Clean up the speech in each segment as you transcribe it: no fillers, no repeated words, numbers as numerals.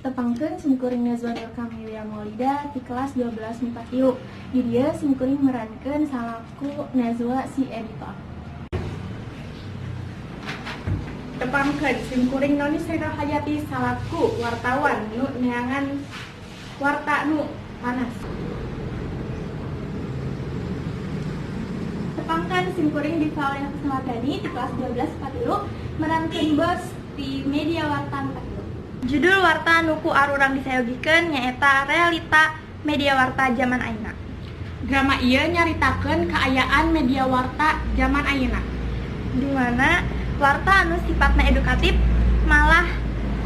tepangkeun simkuring Najwa Nur Kamilia Maulida di kelas 12 MIPA 3. Di dieu simkuring merankeun salaku Najwa si editor. Tepangkeun simkuring Noni Sri Hayati salaku wartawan nu neangan warta nu panas. Tepangkeun simkuring di Valena Kusnawadani di kelas 12 MIPA 3 merankeun bos di media warta MIPA 3. Judul warta nuku arurang disayogikeun nyaeta realita media warta zaman ayeuna. Drama ieu nyaritakeun kaayaan media warta zaman ayeuna. Di mana warta anu sifatna edukatif malah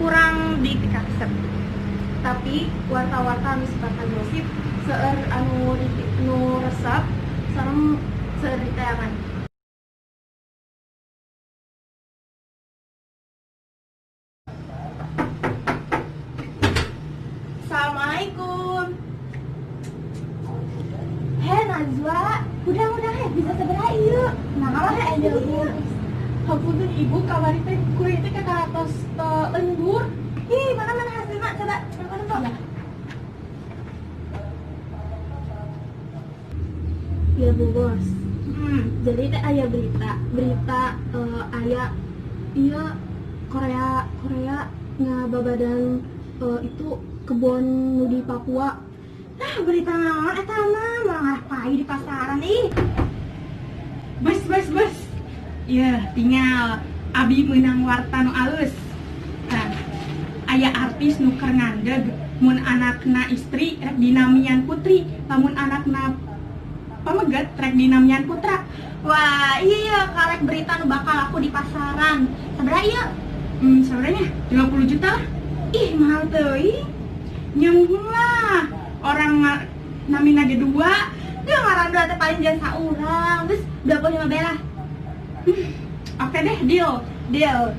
kurang dipikaresep. Tapi warta-warta anu sifatna gosip seueur anu resep sareng seueur ditayangan. Assalamualaikum. Najwa, mudah-mudahan bisa segera ieu. Nah, ada Hapunten ibu kamari teh kuring teh ka atas lembur. Ih, mana hasilnya? Coba nonton. Ya Bu Bos. Jadi teh aya berita aya iya Korea ngababadan itu kebun nu di Papua. Nah, berita naon eta mah malah payu di pasaran ih. Bes. Ya, tinggal abi meunang warta nu alus. Nah, aya artis nu keur ngandeg mun anakna istri rek dinamian putri, lamun anakna pamegat rek dinamian putra. Wah, iya karek berita nu bakal laku di pasaran. Sabaraha ieu? Sabaranya 50 juta lah. Ih, mahal teuing. Nyambung lah. Orang namina ge 2. Dia ngaran dua teh paling jasa urang. Geus 25 belah. Oke deh, deal. Deal.